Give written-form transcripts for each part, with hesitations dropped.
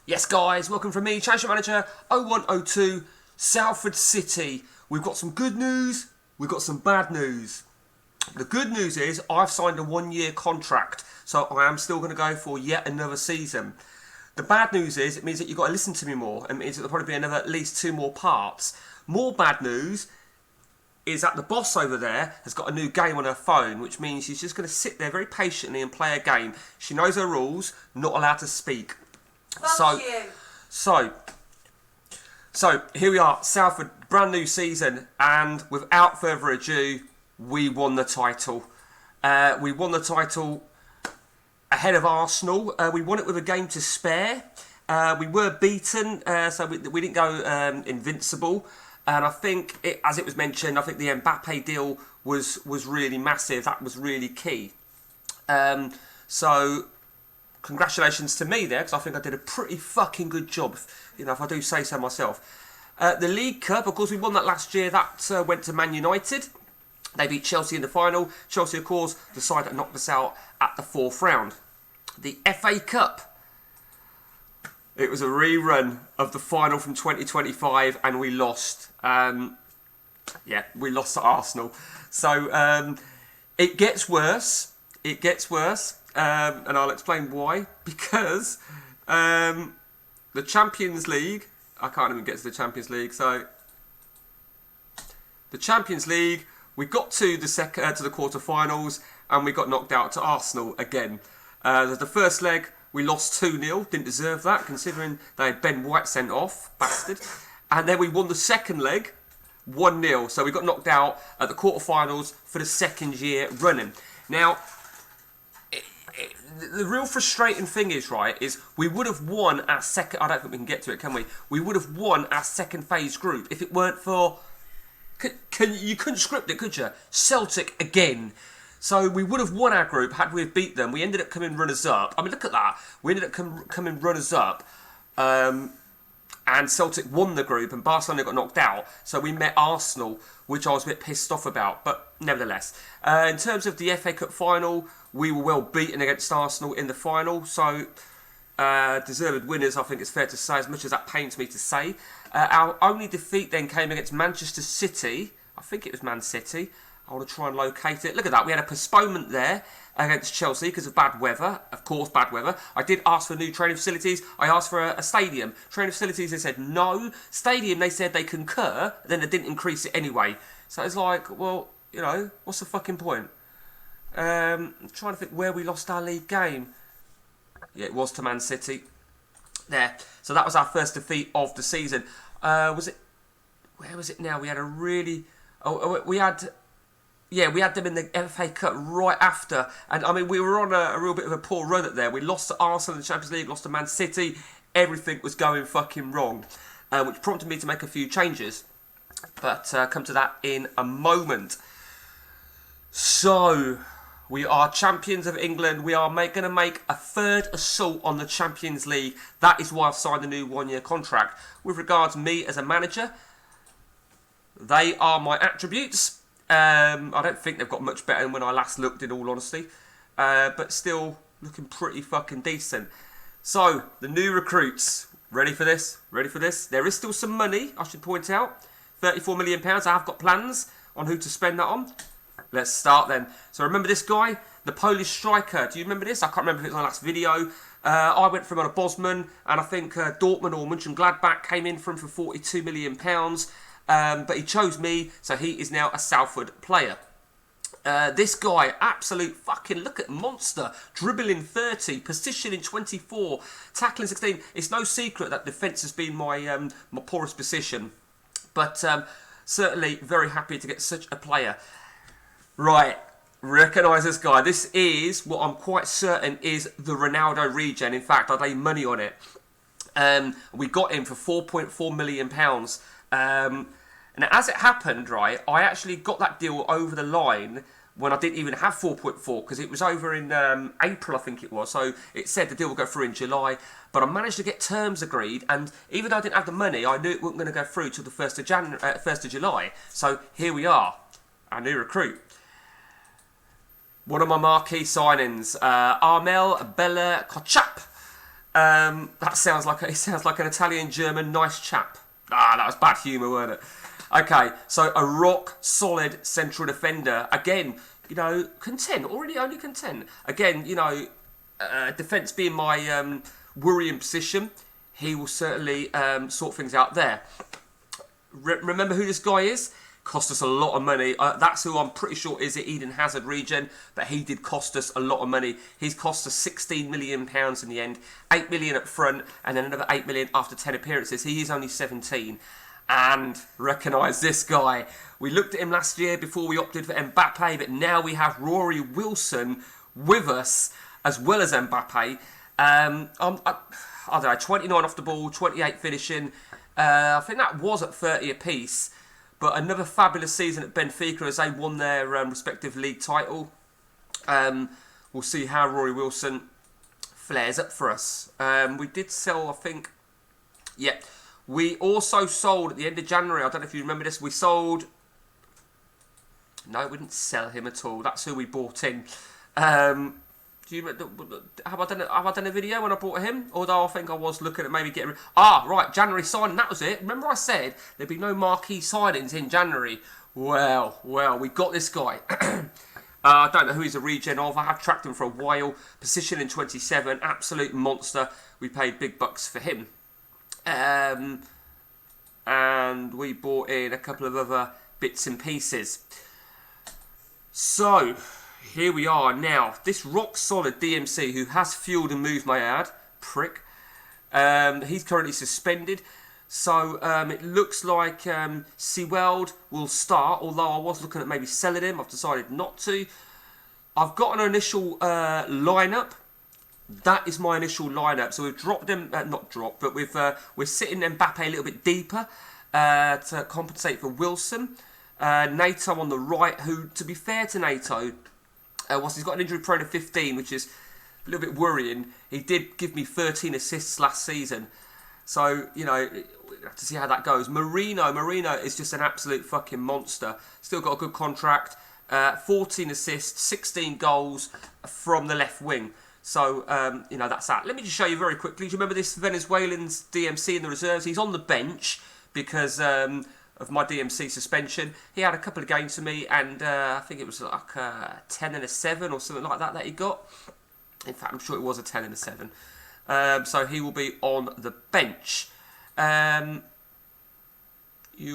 Yes, guys, welcome from me, Championship Manager 0102, Salford City. We've got some good news, we've got some bad news. The good news is I've signed a 1-year contract, so I am still going to go for yet another season. The bad news is it means that you've got to listen to me more, and it means that there'll probably be another at least 2 more parts. More bad news is that the boss over there has got a new game on her phone, which means she's just going to sit there very patiently and play a game. She knows her rules, not allowed to speak. Fuck you. So here we are, Salford, brand new season, and without further ado, we won the title. We won the title ahead of Arsenal. We won it with a game to spare. We were beaten, so we didn't go invincible. And I think, as it was mentioned, I think the Mbappe deal was really massive. That was really key. So congratulations to me there, because I think I did a pretty fucking good job, if I do say so myself. The League Cup, of course, we won that last year. That went to Man United. They beat Chelsea in the final. Chelsea, of course, the side that knocked us out at the 4th round. The FA Cup. It was a rerun of the final from 2025, and we lost. We lost to Arsenal. So it gets worse. It gets worse. And I'll explain why. Because the Champions League, I can't even get to the Champions League. So the Champions League, we got to the to the quarterfinals, and we got knocked out to Arsenal again. The first leg we lost 2-0. Didn't deserve that, considering they had Ben White sent off, bastard. And then we won the second leg 1-0. So we got knocked out at the quarterfinals for the second year running. Now, the real frustrating thing is, we would have won our second... I don't think we can get to it, can we? We would have won our second phase group if it weren't for... You couldn't script it, could you? Celtic again. So we would have won our group had we have beat them. We ended up coming runners-up. I mean, look at that. We ended up coming runners-up. And Celtic won the group, and Barcelona got knocked out. So we met Arsenal, which I was a bit pissed off about. But nevertheless, in terms of the FA Cup final, we were well beaten against Arsenal in the final. So deserved winners, I think it's fair to say, as much as that pains me to say. Our only defeat then came against Manchester City. I think it was Man City. I want to try and locate it. Look at that. We had a postponement there against Chelsea because of bad weather. Of course, bad weather. I did ask for new training facilities. I asked for a stadium. Training facilities, they said no. Stadium, they said they concur. Then they didn't increase it anyway. So it's like, well, what's the fucking point? I'm trying to think where we lost our league game. Yeah, it was to Man City. There. So that was our first defeat of the season. Where was it now? We had a really... we had them in the FA Cup right after. And, I mean, we were on a real bit of a poor run at there. We lost to Arsenal in the Champions League, lost to Man City. Everything was going fucking wrong, which prompted me to make a few changes. But come to that in a moment. So, we are champions of England. We are going to make a third assault on the Champions League. That is why I've signed a new 1-year contract. With regards to me as a manager, they are my attributes. I don't think they've got much better than when I last looked, in all honesty. But still looking pretty fucking decent. So, the new recruits. Ready for this? Ready for this? There is still some money, I should point out. £34 million. I have got plans on who to spend that on. Let's start then. So, remember this guy? The Polish striker. Do you remember this? I can't remember if it was my last video. I went for him on a Bosman. And I think Dortmund or Mönchengladbach came in for him for £42 million. But he chose me, so he is now a Salford player. This guy, absolute fucking, look at monster. Dribbling 30, positioning 24, tackling 16. It's no secret that defence has been my poorest position. But certainly very happy to get such a player. Right, recognise this guy. This is, what I'm quite certain is the Ronaldo regen. In fact, I lay money on it. We got him for £4.4 million. And as it happened, I actually got that deal over the line when I didn't even have 4.4, because it was over in April, I think it was. So it said the deal would go through in July, but I managed to get terms agreed, and even though I didn't have the money, I knew it wasn't going to go through till the 1st of July. So here we are, our new recruit. One of my marquee signings, Armel Bella Kochap. That sounds like it sounds like an Italian-German nice chap. Ah, that was bad humour, wasn't it? Okay, so a rock solid central defender. Again, you know, content, already only content. Again, you know, defence being my worrying position, he will certainly sort things out there. Remember who this guy is? Cost us a lot of money. That's who I'm pretty sure is the Eden Hazard regen, but he did cost us a lot of money. He's cost us £16 million in the end, 8 million up front, and then another 8 million after 10 appearances. He is only 17. And recognise this guy. We looked at him last year before we opted for Mbappe, but now we have Rory Wilson with us as well as Mbappe. I don't know, 29 off the ball, 28 finishing. I think that was at 30 apiece. But another fabulous season at Benfica as they won their respective league title. We'll see how Rory Wilson flares up for us. We did sell, I think... Yeah. We also sold at the end of January. I don't know if you remember this. We sold... No, we didn't sell him at all. That's who we bought in. Do you have I done a video when I bought him? Although I think I was looking at maybe getting... right, January signing, that was it. Remember I said there'd be no marquee signings in January? Well, we got this guy. I don't know who he's a regen of. I have tracked him for a while. Position in 27, absolute monster. We paid big bucks for him. And we bought in a couple of other bits and pieces. So... here we are now. This rock solid DMC who has fueled and moved, my ad, prick. He's currently suspended. So it looks like Seaweld will start, although I was looking at maybe selling him. I've decided not to. I've got an initial lineup. That is my initial lineup. So we've dropped him, not dropped, but we're sitting Mbappe a little bit deeper to compensate for Wilson. NATO on the right, who, to be fair to NATO, whilst he's got an injury prone of 15, which is a little bit worrying, he did give me 13 assists last season. So, you know, we'll have to see how that goes. Marino is just an absolute fucking monster. Still got a good contract. 14 assists, 16 goals from the left wing. So, you know, that's that. Let me just show you very quickly. Do you remember this Venezuelan's DMC in the reserves? He's on the bench because... of my DMC suspension. He had a couple of games for me, and I think it was like a 10 and a 7 or something like that he got. In fact, I'm sure it was a 10 and a 7. So he will be on the bench. You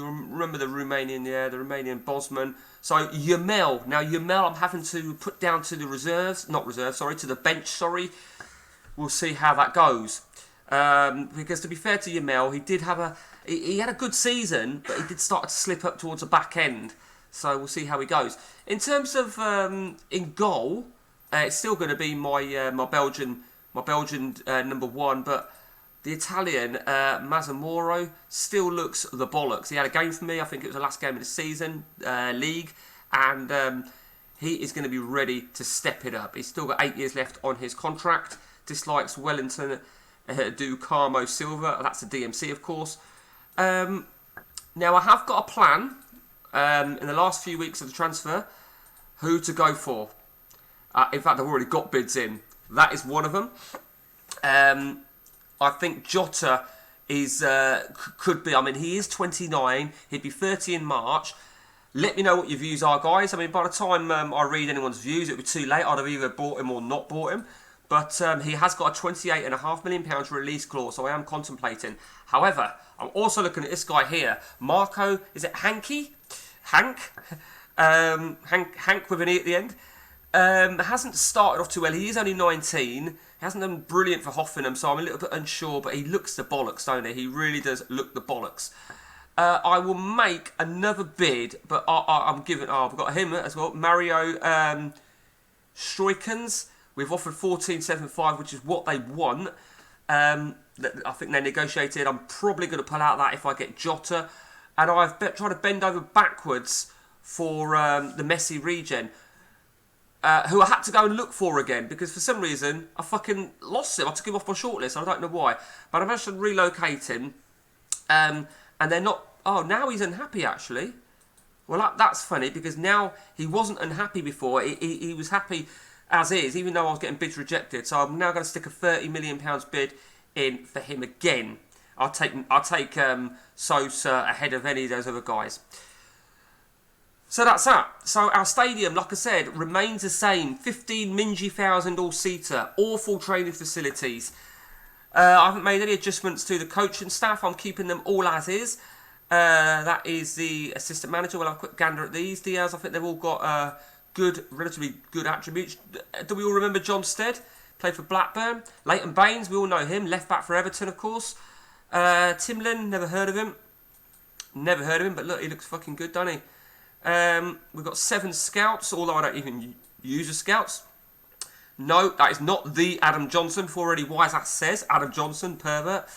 remember the Romanian Bosman. So Yamel. Now Yamel I'm having to put down to the to the bench, We'll see how that goes. Because to be fair to Yamel, he did have he had a good season, but he did start to slip up towards the back end. So we'll see how he goes. In terms of in goal, it's still going to be my Belgian number one, but the Italian Mazzamoro still looks the bollocks. He had a game for me. I think it was the last game of the season, league, and he is going to be ready to step it up. He's still got 8 years left on his contract. Dislikes Wellington. Do Carmo Silva. That's a DMC, of course. Now, I have got a plan in the last few weeks of the transfer who to go for. In fact, I've already got bids in. That is one of them. I think Jota is could be. I mean, he is 29. He'd be 30 in March. Let me know what your views are, guys. I mean, by the time I read anyone's views, it would be too late. I'd have either bought him or not bought him. But he has got a £28.5 million release clause, so I am contemplating. However, I'm also looking at this guy here. Marco, is it Hanky? Hank with an E at the end. Hasn't started off too well. He is only 19. He hasn't done brilliant for Hoffenheim, so I'm a little bit unsure. But he looks the bollocks, don't he? He really does look the bollocks. I will make another bid, but I'm giving... I've got him as well. Mario Stroikens. We've offered 14.75, which is what they want. I think they negotiated. I'm probably going to pull out that if I get Jota. And I've tried to bend over backwards for the Messi regen, who I had to go and look for again, because for some reason I fucking lost him. I took him off my shortlist. I don't know why. But I managed to relocate him. And they're not... Oh, now he's unhappy, actually. Well, that's funny, because now he wasn't unhappy before. He was happy... as is, even though I was getting bids rejected. So I'm now going to stick a £30 million bid in for him again. I'll take Sosa ahead of any of those other guys. So that's that. So our stadium, like I said, remains the same. 15 mingy thousand all-seater. Awful training facilities. I haven't made any adjustments to the coaching staff. I'm keeping them all as is. That is the assistant manager. We'll have a quick gander at these. Diaz, I think they've all got relatively good attributes. Do we all remember John Stead? Played for Blackburn. Leighton Baines, we all know him. Left back for Everton, of course. Timlin, never heard of him. But look, he looks fucking good, doesn't he? We've got 7 scouts, although I don't even use the scouts. No, that is not the Adam Johnson. For already wise ass says Adam Johnson, pervert.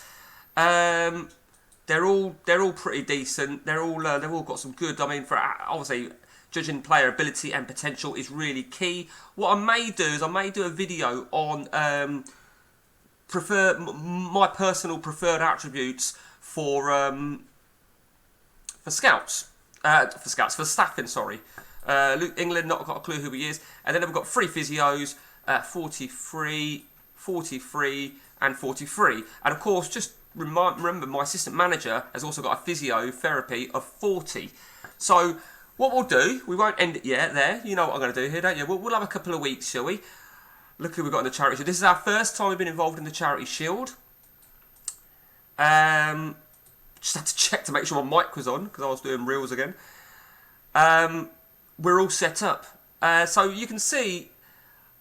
They're all pretty decent. They've all got some good. I mean, for obviously judging player ability and potential is really key. What I may do is a video on my personal preferred attributes for scouts. For staffing, sorry. Luke England, not got a clue who he is. And then we've got 3 physios, 43, 43, and 43. And of course, just remember, my assistant manager has also got a physiotherapy of 40. So what we'll do, we won't end it yet there. You know what I'm going to do here, don't you? We'll have a couple of weeks, shall we? Look who we've got in the Charity Shield. This is our first time we've been involved in the Charity Shield. Just had to check to make sure my mic was on because I was doing reels again. We're all set up. So you can see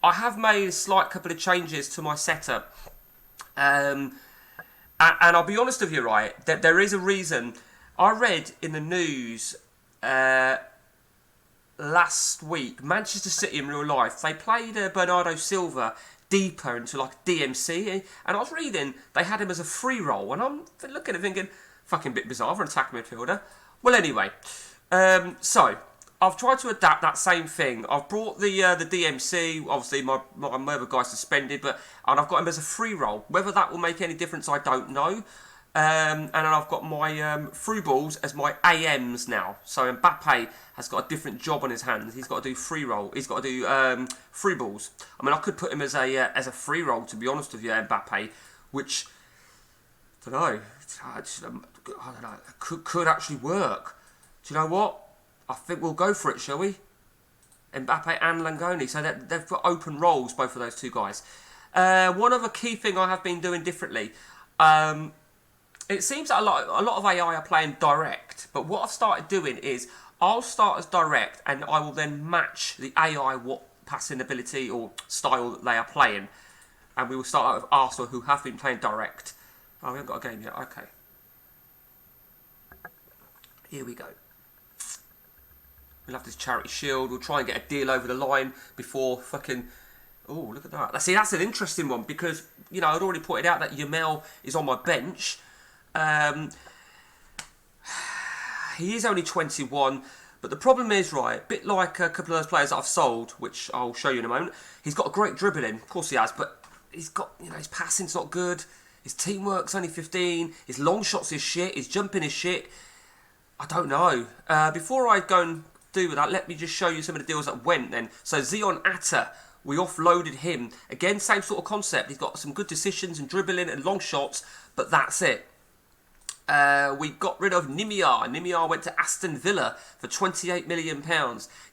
I have made a slight couple of changes to my setup. And I'll be honest with you, right, that there is a reason. I read in the news last week, Manchester City in real life, they played Bernardo Silva deeper into like DMC. And I was reading they had him as a free roll. And I'm looking at it thinking, fucking bit bizarre for an attacking midfielder. Well, anyway, so I've tried to adapt that same thing. I've brought the DMC. Obviously, my other guy's suspended, and I've got him as a free roll. Whether that will make any difference, I don't know. And then I've got my through balls as my AMs now. So Mbappe has got a different job on his hands. He's got to do free roll. He's got to do free balls. I mean, I could put him as a free roll, to be honest with you, Mbappe, which I don't know. I don't know. Could actually work. Do you know what? I think we'll go for it, shall we? Mbappe and Langoni. So they've got open roles, both of those two guys. One other key thing I have been doing differently. It seems that a lot of AI are playing direct. But what I've started doing is I'll start as direct and I will then match the AI what passing ability or style that they are playing. And we will start out with Arsenal, who have been playing direct. Oh, we haven't got a game yet. Okay. Here we go. We'll have this Charity Shield. We'll try and get a deal over the line before fucking... Oh, look at that. See, that's an interesting one because, you know, I'd already pointed out that Yamal is on my bench. He is only 21, but the problem is, right, a bit like a couple of those players that I've sold, which I'll show you in a moment, he's got a great dribbling. Of course he has, but he's got, you know, his passing's not good. His teamwork's only 15. His long shots is shit. His jumping is shit. I don't know. Before I go and do with that, let me just show you some of the deals that went then. So Zion Atta, we offloaded him. Again, same sort of concept. He's got some good decisions and dribbling and long shots, but that's it. We got rid of Nimiar. Nimiar went to Aston Villa for £28 million.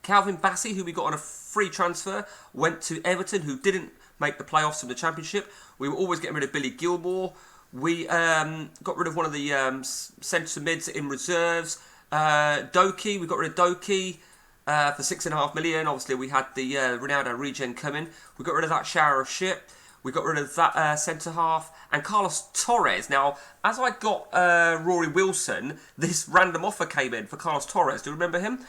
Calvin Bassey, who we got on a free transfer, went to Everton, who didn't make the playoffs from the Championship. We were always getting rid of Billy Gilmore. We got rid of one of the centre mids in reserves. Doki, we got rid of Doki for £6.5 million. Obviously, we had the Ronaldo regen coming. We got rid of that shower of shit. We got rid of that centre half. And Carlos Torres. Now, as I got Rory Wilson, this random offer came in for Carlos Torres. Do you remember him?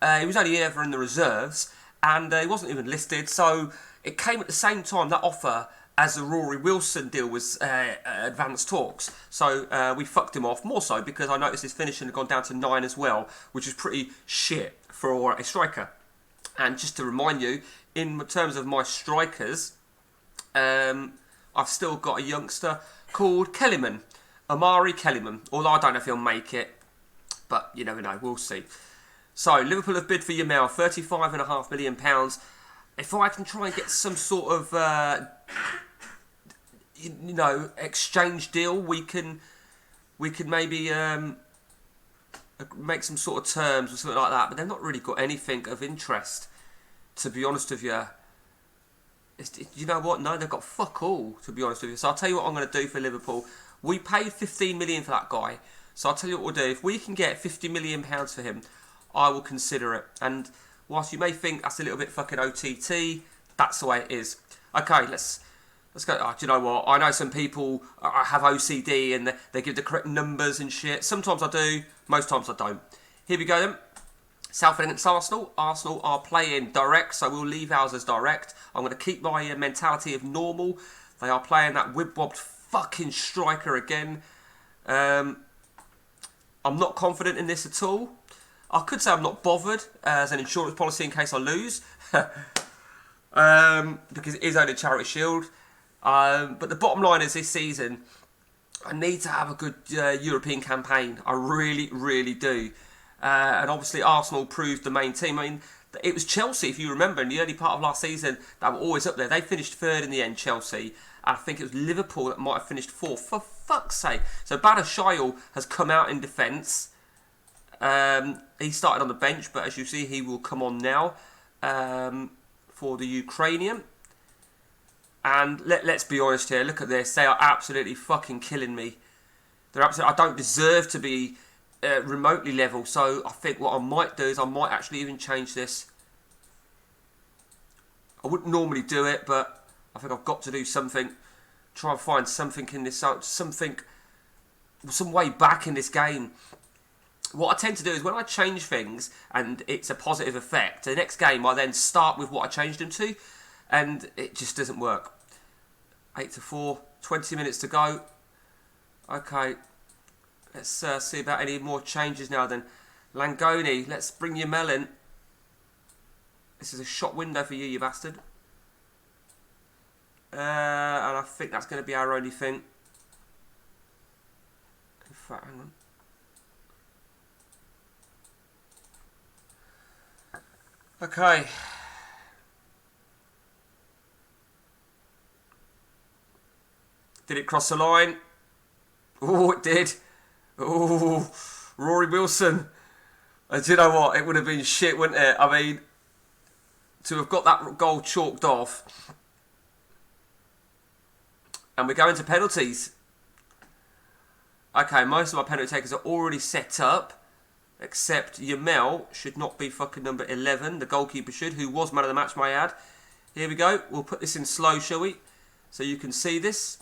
He was only ever in the reserves. And he wasn't even listed. So it came at the same time, that offer, as the Rory Wilson deal was advanced talks. So we fucked him off, more so because I noticed his finishing had gone down to 9 as well, which is pretty shit for a striker. And just to remind you, in terms of my strikers, I've still got a youngster called Kellyman, Amari Kellyman, although I don't know if he'll make it, but you never know, we'll see. So Liverpool have bid for Yamal, £35.5 million. If I can try and get some sort of you know, exchange deal. We can maybe make some sort of terms or something like that. But they've not really got anything of interest, to be honest with you. You know what? No, they've got fuck all, to be honest with you. So I'll tell you what I'm going to do for Liverpool. We paid 15 million for that guy. So I'll tell you what we'll do. If we can get 50 million pounds for him, I will consider it. And whilst you may think that's a little bit fucking OTT, that's the way it is. Okay, let's go. Oh, do you know what? I know some people have OCD and they give the correct numbers and shit. Sometimes I do, most times I don't. Here we go then. Salford against Arsenal. Arsenal are playing direct, so we'll leave ours as direct. I'm going to keep my mentality of normal. They are playing that whib-wobbed fucking striker again. I'm not confident in this at all. I could say I'm not bothered as an insurance policy in case I lose. Because it is only a charity shield. But the bottom line is this season, I need to have a good European campaign. I really, really do. And obviously Arsenal proved the main team. I mean, it was Chelsea, if you remember, in the early part of last season, that were always up there. They finished third in the end, Chelsea. And I think it was Liverpool that might have finished fourth. For fuck's sake. So Badiashile has come out in defence. He started on the bench, but as you see, he will come on now for the Ukrainian. And let's be honest here. Look at this. They are absolutely fucking killing me. They're absolutely. I don't deserve to be remotely level. So I think what I might do is I might actually even change this. I wouldn't normally do it, but I think I've got to do something. Try and find something in this, something, some way back in this game. What I tend to do is when I change things and it's a positive effect, the next game I then start with what I changed them to, and it just doesn't work. 8-4, 20 minutes to go. Okay, let's see about any more changes now then. Langoni, let's bring your melon. This is a shot window for you, you bastard. And I think that's going to be our only thing. In fact, hang on. Okay. Did it cross the line? Oh, it did. Oh, Rory Wilson. And do you know what? It would have been shit, wouldn't it? I mean, to have got that goal chalked off. And we're going to penalties. Okay, most of my penalty takers are already set up. Except Yamel should not be fucking number 11. The goalkeeper should, who was man of the match, may I add. Here we go. We'll put this in slow, shall we? So you can see this.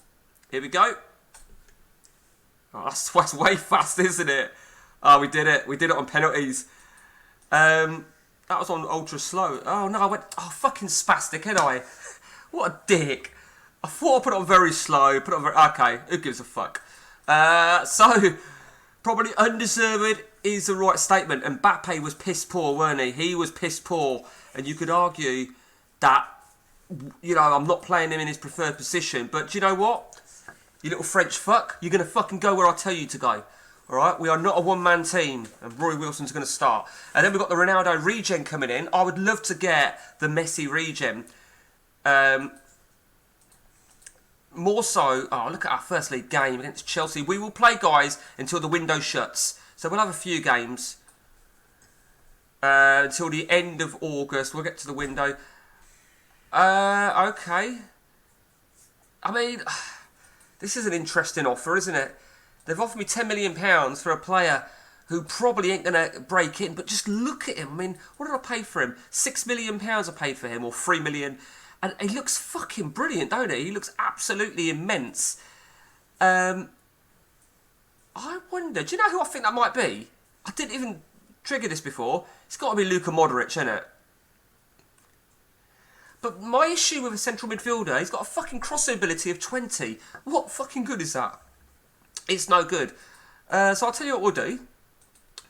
Here we go. Oh, that's way fast, isn't it? Oh, we did it. We did it on penalties. That was on ultra slow. Oh, no, I went... Oh, fucking spastic, ain't I? What a dick. I thought I put it on very slow. Put it on very... Okay, who gives a fuck? So, probably undeserved is the right statement. And Mbappe was piss poor, weren't he? He was piss poor. And you could argue that, you know, I'm not playing him in his preferred position. But do you know what? You little French fuck. You're going to fucking go where I tell you to go. Alright? We are not a one-man team. And Roy Wilson's going to start. And then we've got the Ronaldo regen coming in. I would love to get the Messi regen. More so... Oh, look at our first league game against Chelsea. We will play, guys, until the window shuts. So we'll have a few games until the end of August. We'll get to the window. Okay. I mean, this is an interesting offer, isn't it? They've offered me £10 million for a player who probably ain't going to break in. But just look at him. I mean, what did I pay for him? £6 million I paid for him, or £3 million. And he looks fucking brilliant, don't he? He looks absolutely immense. I wonder, do you know who I think that might be? I didn't even trigger this before. It's got to be Luka Modric, isn't it? But my issue with a central midfielder, he's got a fucking cross ability of 20. What fucking good is that? It's no good. So I'll tell you what we'll do.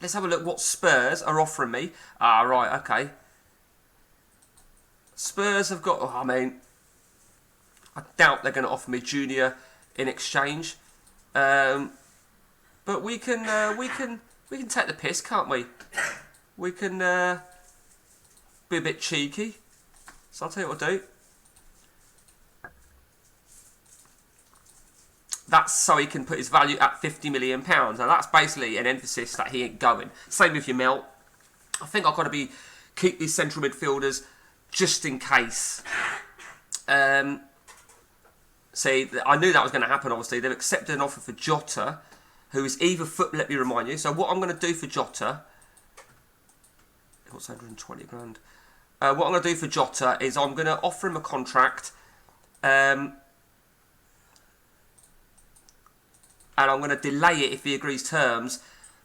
Let's have a look what Spurs are offering me. Ah, right, okay. Spurs have got... Oh, I mean, I doubt they're going to offer me Junior in exchange. But we can take the piss, can't we? We can be a bit cheeky. So I'll tell you what I'll do. That's so he can put his value at £50 million. Now that's basically an emphasis that he ain't going. Same with your Melt. I think I've got to keep these central midfielders just in case. See, I knew that was going to happen, obviously. They've accepted an offer for Jota, who is either foot, let me remind you. So what I'm going to do for Jota, what's 120 grand? What I'm going to do for Jota is I'm going to offer him a contract, and I'm going to delay it if he agrees terms,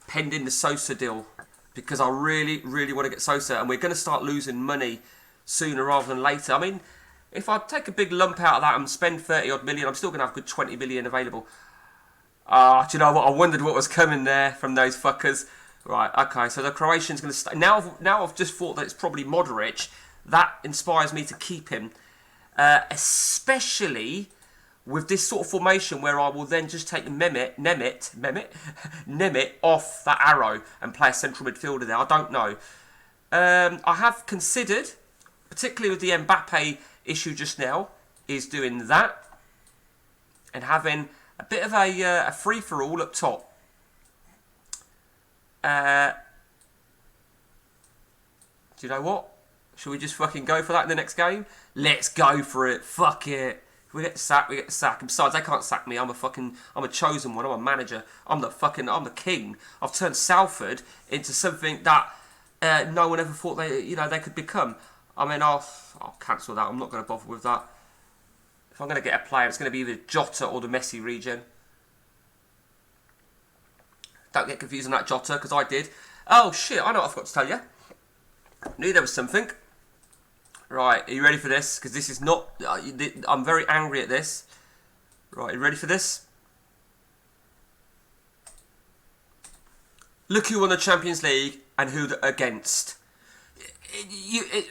pending the Sosa deal, because I really, really want to get Sosa, and we're going to start losing money sooner rather than later. I mean, if I take a big lump out of that and spend 30 odd million, I'm still going to have a good 20 million available. Do you know what? I wondered what was coming there from those fuckers. Right, okay, so the Croatian's going to stay. Now I've just thought that it's probably Modric. That inspires me to keep him. Especially with this sort of formation where I will then just take Nemeth off that arrow and play a central midfielder there. I don't know. I have considered, particularly with the Mbappe issue just now, is doing that and having a bit of a free-for-all up top. Do you know what? Should we just fucking go for that in the next game? Let's go for it. Fuck it. If we get sacked, we get sacked. And besides, they can't sack me. I'm a chosen one. I'm a manager. I'm the king. I've turned Salford into something that no one ever thought they could become. I mean, I'll cancel that. I'm not going to bother with that. If I'm going to get a player, it's going to be either Jota or the Messi region. Don't get confused on that Jota, because I did. Oh, shit, I know what I forgot to tell you. Knew there was something. Right, are you ready for this? Because this is not... I'm very angry at this. Right, are you ready for this? Look who won the Champions League and who they're against.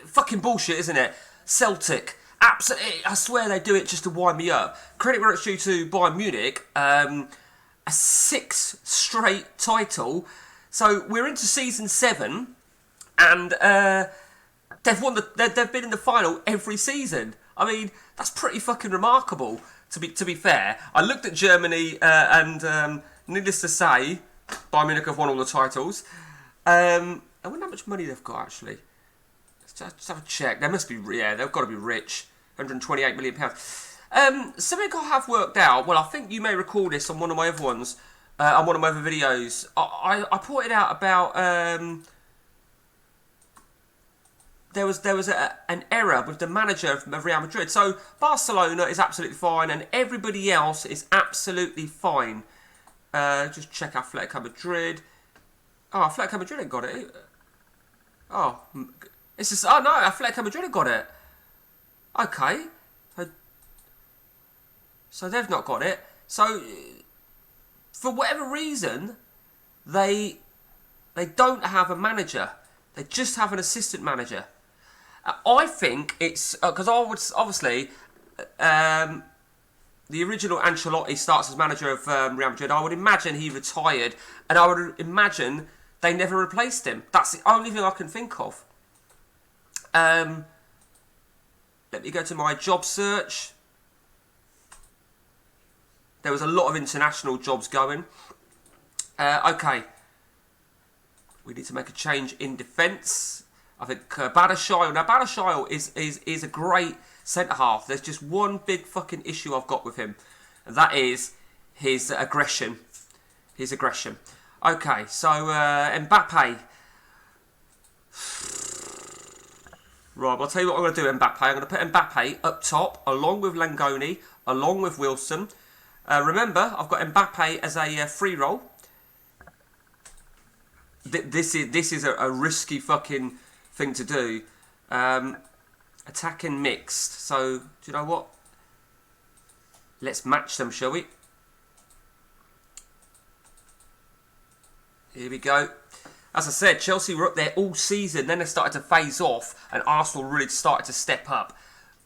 Fucking bullshit, isn't it? Celtic. Absolutely, I swear they do it just to wind me up. Credit where it's due to Bayern Munich. A 6th straight title. So we're into season 7, and they've been in the final every season. I mean, that's pretty fucking remarkable. To be fair, I looked at Germany, and needless to say, Bayern Munich have won all the titles. I wonder how much money they've got actually. Let's have a check. They must be, yeah, they've got to be rich. £128 million. Something I have worked out. Well, I think you may recall this on one of my other ones, on one of my other videos. I pointed out about there was an error with the manager of Real Madrid. So Barcelona is absolutely fine, and everybody else is absolutely fine. Just check Atletico Madrid. Oh, Atletico Madrid ain't got it. Oh, it's just, oh no, Atletico Madrid have got it. Okay. So they've not got it. So, for whatever reason, they don't have a manager. They just have an assistant manager. I think it's... Because I would... Obviously, the original Ancelotti starts as manager of Real Madrid. I would imagine he retired. And I would imagine they never replaced him. That's the only thing I can think of. Let me go to my job search. There was a lot of international jobs going. Okay. We need to make a change in defence. I think Badaschile. Now, Badaschile is a great centre-half. There's just one big fucking issue I've got with him. And that is his aggression. His aggression. Okay, so Mbappe. Right, I'll tell you what I'm going to do, Mbappe. I'm going to put Mbappe up top, along with Langoni, along with Wilson. Remember, I've got Mbappe as a free roll. This is a risky fucking thing to do. Attacking mixed. So, do you know what? Let's match them, shall we? Here we go. As I said, Chelsea were up there all season. Then they started to phase off, and Arsenal really started to step up.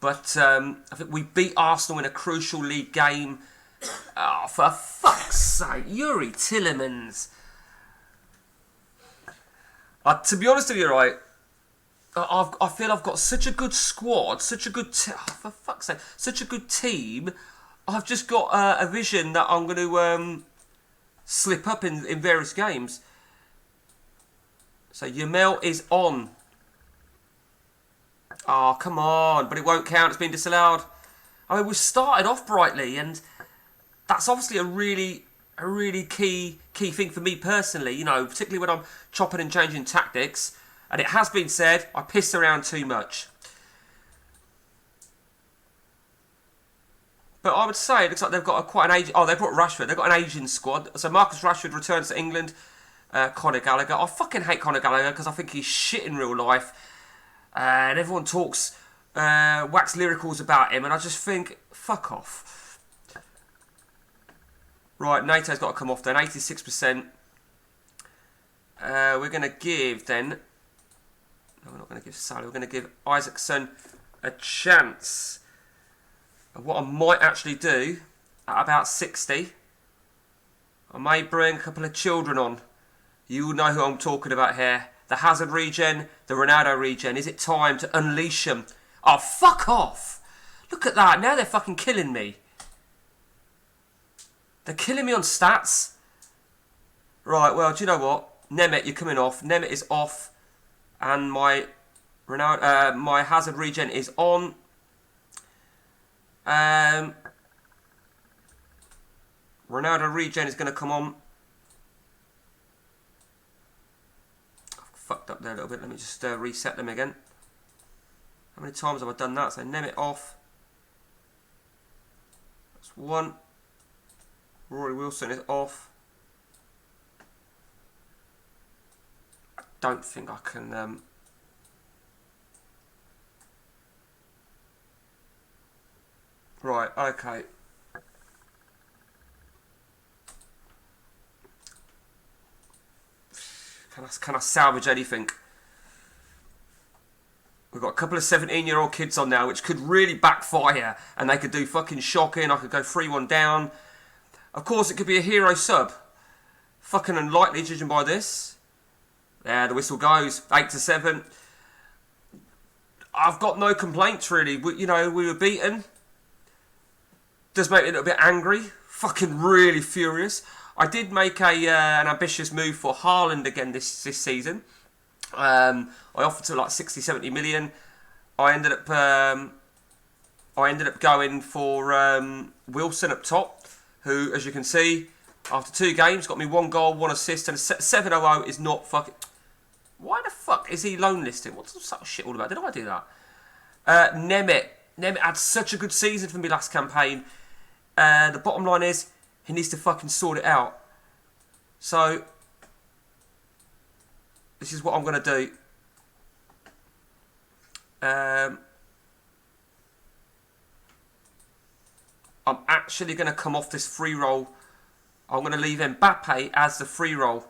But I think we beat Arsenal in a crucial league game. Oh, for fuck's sake, Yuri Tillemans. To be honest with you, right, I feel I've got such a good squad, such a good for fuck's sake, such a good team. I've just got a vision that I'm going to slip up in various games. So Yamel is on. Oh, come on. But it won't count. It's been disallowed. I mean, we started off brightly, and that's obviously a really key thing for me personally, you know, particularly when I'm chopping and changing tactics. And it has been said, I piss around too much. But I would say it looks like they've got quite an age. Oh, they brought Rashford. They've got an Asian squad. So Marcus Rashford returns to England. Conor Gallagher. I fucking hate Conor Gallagher because I think he's shit in real life. And everyone talks wax lyricals about him, and I just think, fuck off. Right, NATO's got to come off then. 86%. We're going to give then. No, we're not going to give Sally. We're going to give Isaacson a chance. And what I might actually do at about 60, I may bring a couple of children on. You will know who I'm talking about here. The Hazard regen, the Ronaldo regen. Is it time to unleash them? Oh, fuck off! Look at that. Now they're fucking killing me. They're killing me on stats. Right, well, do you know what? Nemeth, you're coming off. Nemeth is off. And my my Hazard regen is on. Ronaldo regen is going to come on. I've fucked up there a little bit. Let me just reset them again. How many times have I done that? So Nemeth off. That's one. Rory Wilson is off. I don't think I can... Right, okay. Can I salvage anything? We've got a couple of 17-year-old kids on now, which could really backfire, and they could do fucking shocking. I could go 3-1 down. Of course, it could be a hero sub. Fucking unlikely, judging by this. Yeah, the whistle goes. 8-7. I've got no complaints, really. We were beaten. Does make me a little bit angry. Fucking really furious. I did make an ambitious move for Haaland again this season. I offered to like 60-70 million. I ended up going for Wilson up top, who, as you can see, after 2 games, got me 1 goal, 1 assist, and 700 is not fucking... Why the fuck is he loan listed? What's that shit all about? Did I do that? Nemeth had such a good season for me last campaign. The bottom line is, he needs to fucking sort it out. So, this is what I'm going to do. I'm actually going to come off this free roll. I'm going to leave Mbappe as the free roll.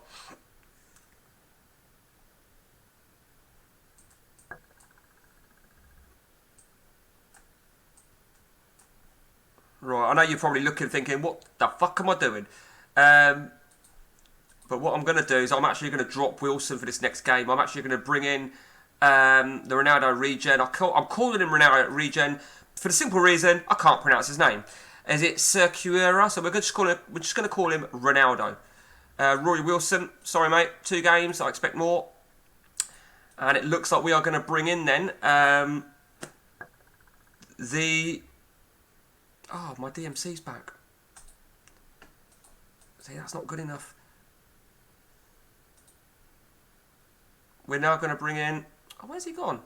Right, I know you're probably looking, thinking, what the fuck am I doing? But what I'm going to do is I'm actually going to drop Wilson for this next game. I'm actually going to bring in the Ronaldo regen. I'm calling him Ronaldo regen for the simple reason I can't pronounce his name. Is it Circuera? So we're just going to call him Ronaldo. Rory Wilson, sorry mate, 2 games. I expect more. And it looks like we are going to bring in then Oh, my DMC's back. See, that's not good enough. We're now going to bring in... Oh, where's he gone?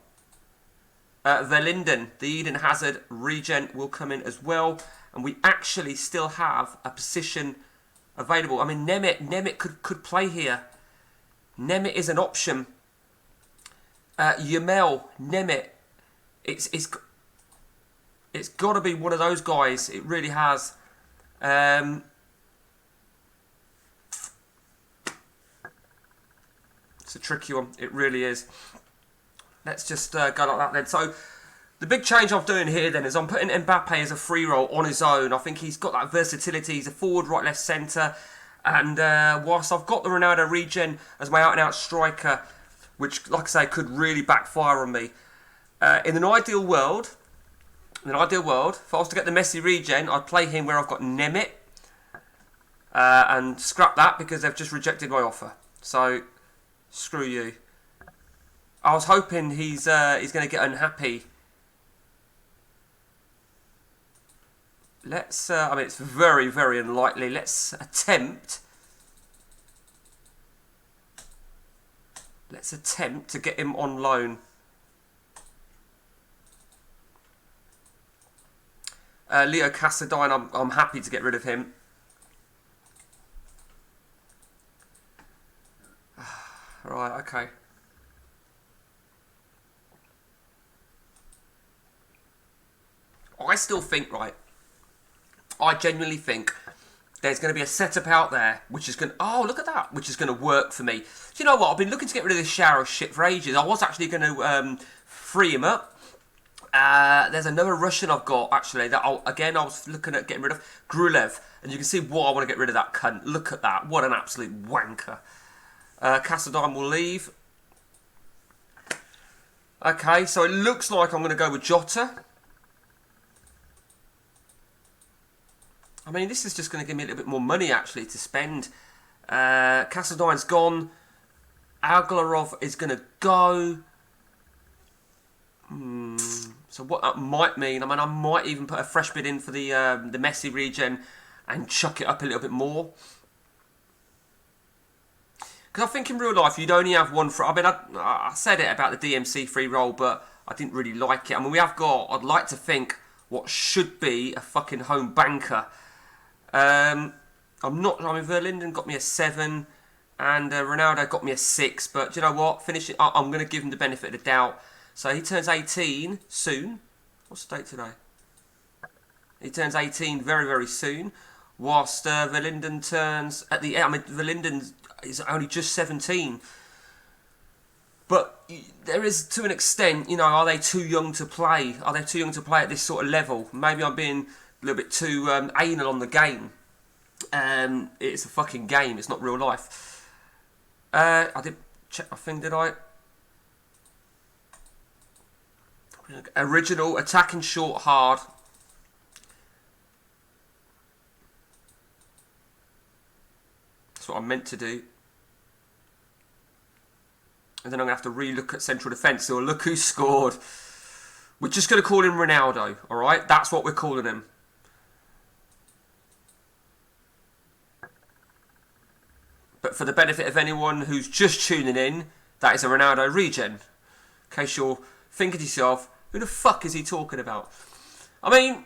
Verlinden, the Eden Hazard regen will come in as well. And we actually still have a position available. I mean, Nemeth could play here. Nemeth is an option. Yamel, Nemeth. It's got to be one of those guys. It really has. It's a tricky one. It really is. Let's just go like that then. So, the big change I'm doing here then is I'm putting Mbappe as a free roll on his own. I think he's got that versatility. He's a forward, right, left, centre. And whilst I've got the Ronaldo regen as my out-and-out striker, which, like I say, could really backfire on me. In an ideal world... In an ideal world, if I was to get the Messi regen, I'd play him where I've got Nemeth and scrap that because they've just rejected my offer. So, screw you. I was hoping he's going to get unhappy. Let's, I mean, it's very, very unlikely. Let's attempt. Let's attempt to get him on loan. Leo Cassadine, I'm happy to get rid of him. Right, okay. I still think, right, I genuinely think there's going to be a setup out there which is going to, oh, look at that, which is going to work for me. Do you know what? I've been looking to get rid of this shower of shit for ages. I was actually going to free him up. There's another Russian I've got, actually, that I was looking at getting rid of. Grulev. And you can see why I want to get rid of that cunt. Look at that. What an absolute wanker. Cassadine will leave. Okay, so it looks like I'm going to go with Jota. I mean, this is just going to give me a little bit more money, actually, to spend. Cassadine's gone. Aglarov is going to go. So what that might mean, I mean, I might even put a fresh bid in for the Messi regen and chuck it up a little bit more. Because I think in real life, you'd only have one for... I mean, I said it about the DMC free roll, but I didn't really like it. I mean, we have got, I'd like to think, what should be a fucking home banker. I'm not... I mean, Verlinden got me a 7, and Ronaldo got me a 6, but do you know what? Finish it. I'm going to give him the benefit of the doubt. So he turns 18 soon. What's the date today? He turns 18 very, very soon. Whilst Verlinden turns at the end. I mean, Verlinden is only just 17. But there is, to an extent, you know, are they too young to play? Are they too young to play at this sort of level? Maybe I'm being a little bit too anal on the game. It's a fucking game. It's not real life. I did check my thing, did I? Original, attacking short, hard. That's what I meant to do. And then I'm going to have to re-look at central defence. So look who scored. We're just going to call him Ronaldo, alright? That's what we're calling him. But for the benefit of anyone who's just tuning in, that is a Ronaldo regen. In case you're thinking to yourself, who the fuck is he talking about? I mean,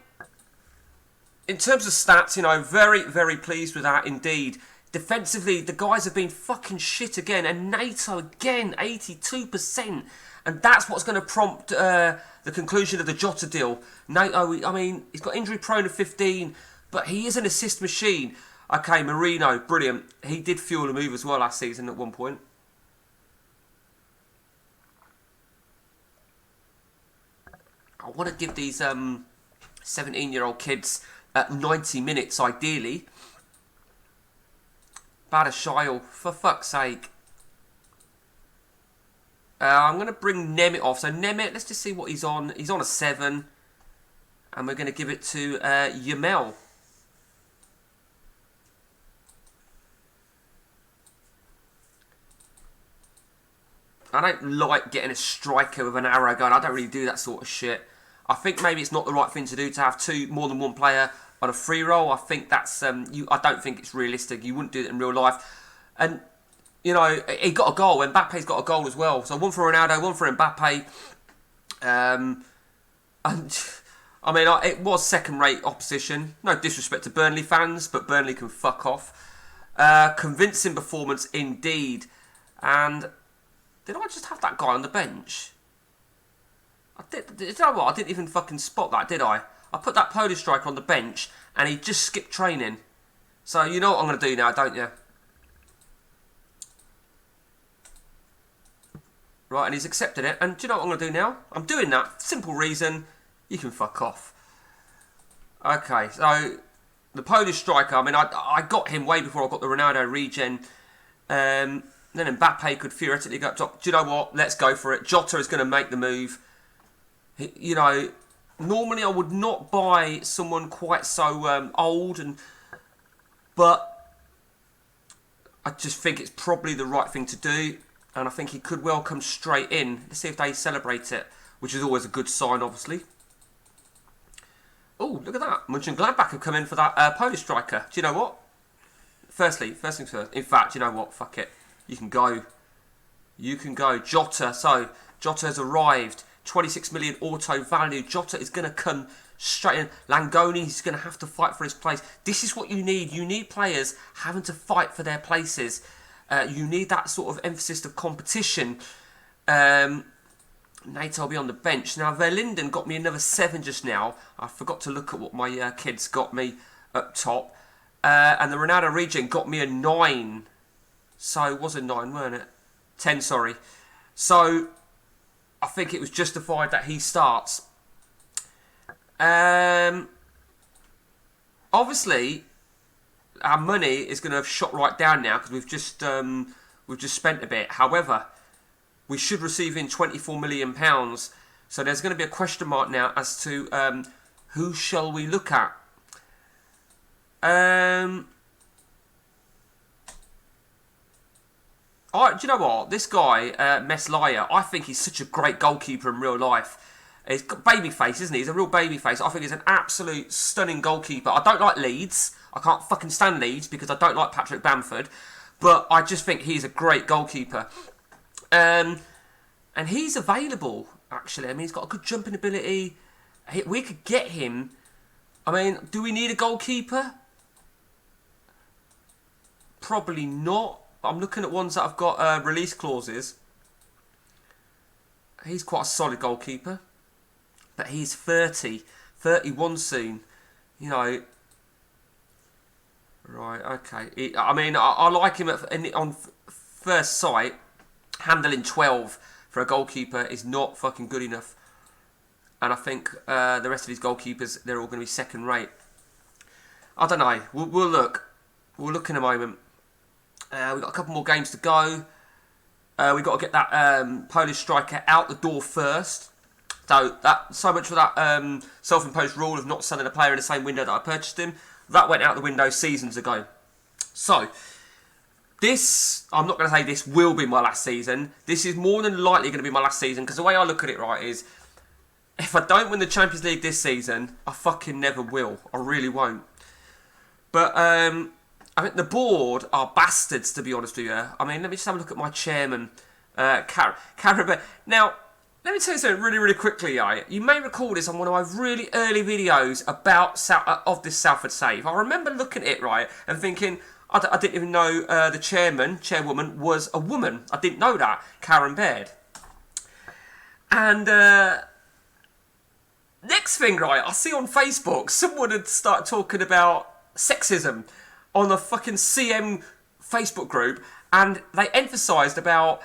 in terms of stats, you know, very, very pleased with that indeed. Defensively, the guys have been fucking shit again. And NATO again, 82%. And that's what's going to prompt the conclusion of the Jota deal. NATO, I mean, he's got injury prone of 15, but he is an assist machine. Okay, Marino, brilliant. He did fuel a move as well last season at one point. I want to give these 17-year-old kids 90 minutes, ideally. Badashile, for fuck's sake. I'm going to bring Nemeth off. So Nemeth, let's just see what he's on. He's on a 7. And we're going to give it to Yamel. I don't like getting a striker with an arrow gun. I don't really do that sort of shit. I think maybe it's not the right thing to do to have more than one player on a free roll. I think that's I don't think it's realistic. You wouldn't do it in real life. And you know, he got a goal. Mbappe's got a goal as well. So one for Ronaldo, one for Mbappe. And I mean, it was second-rate opposition. No disrespect to Burnley fans, but Burnley can fuck off. Convincing performance indeed. And did I just have that guy on the bench? Did you know what? I didn't even fucking spot that, did I? I put that Polish striker on the bench and he just skipped training. So you know what I'm going to do now, don't you? Right, and he's accepted it. And do you know what I'm going to do now? I'm doing that. Simple reason. You can fuck off. Okay, so the Polish striker, I mean, I got him way before I got the Ronaldo regen. Then Mbappe could theoretically go up top. Do you know what? Let's go for it. Jota is going to make the move. You know, Normally I would not buy someone quite so old, but I just think it's probably the right thing to do, and I think he could well come straight in. Let's see if they celebrate it, which is always a good sign, obviously. Oh, look at that. Mönchengladbach have come in for that Polish striker. Do you know what? First things first. In fact, you know what? Fuck it. You can go. You can go. Jota. So, Jota has arrived. 26 million auto value. Jota is going to come straight in. Langoni is going to have to fight for his place. This is what you need. You need players having to fight for their places. You need that sort of emphasis of competition. Nate will be on the bench. Now, Verlinden got me another 7 just now. I forgot to look at what my kids got me up top. And the Ronaldo Regen got me a 9. So, it was a 9, weren't it? 10, sorry. So, I think it was justified that he starts. Obviously, our money is going to have shot right down now because we've just spent a bit. However, we should receive in £24 million. So there's going to be a question mark now as to who shall we look at. Do you know what? This guy, Meslaya, I think he's such a great goalkeeper in real life. He's got baby face, isn't he? He's a real baby face. I think he's an absolute stunning goalkeeper. I don't like Leeds. I can't fucking stand Leeds because I don't like Patrick Bamford. But I just think he's a great goalkeeper. And he's available, actually. I mean, he's got a good jumping ability. We could get him. I mean, do we need a goalkeeper? Probably not. I'm looking at ones that have got release clauses. He's quite a solid goalkeeper. But he's 30. 31 soon. You know. Right, okay. I like him on first sight. Handling 12 for a goalkeeper is not fucking good enough. And I think the rest of these goalkeepers, they're all going to be second rate. I don't know. We'll look. We'll look in a moment. We've got a couple more games to go. We've got to get that Polish striker out the door first. So much for that self-imposed rule of not selling a player in the same window that I purchased him. That went out the window seasons ago. So, I'm not going to say this will be my last season. This is more than likely going to be my last season because the way I look at it, right, is if I don't win the Champions League this season, I fucking never will. I really won't. But, I think the board are bastards, to be honest with you. I mean, let me just have a look at my chairman, Karen. Now, let me tell you something really, really quickly. You may recall this on one of my really early videos about of this Salford save. I remember looking at it, right, and thinking, I didn't even know the chairwoman was a woman. I didn't know that, Karen Baird. And next thing, right, I see on Facebook, someone had started talking about sexism on the fucking CM Facebook group, and they emphasised about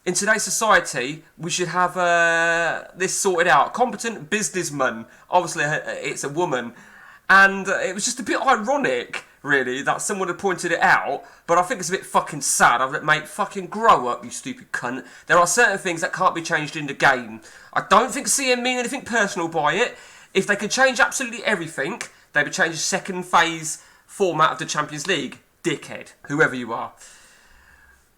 in today's society we should have this sorted out. Competent businessman, obviously it's a woman, and it was just a bit ironic, really, that someone had pointed it out. But I think it's a bit fucking sad. I've like, mate, fucking grow up, you stupid cunt. There are certain things that can't be changed in the game. I don't think CM mean anything personal by it. If they could change absolutely everything, they would change the second phase format of the Champions League, dickhead, whoever you are.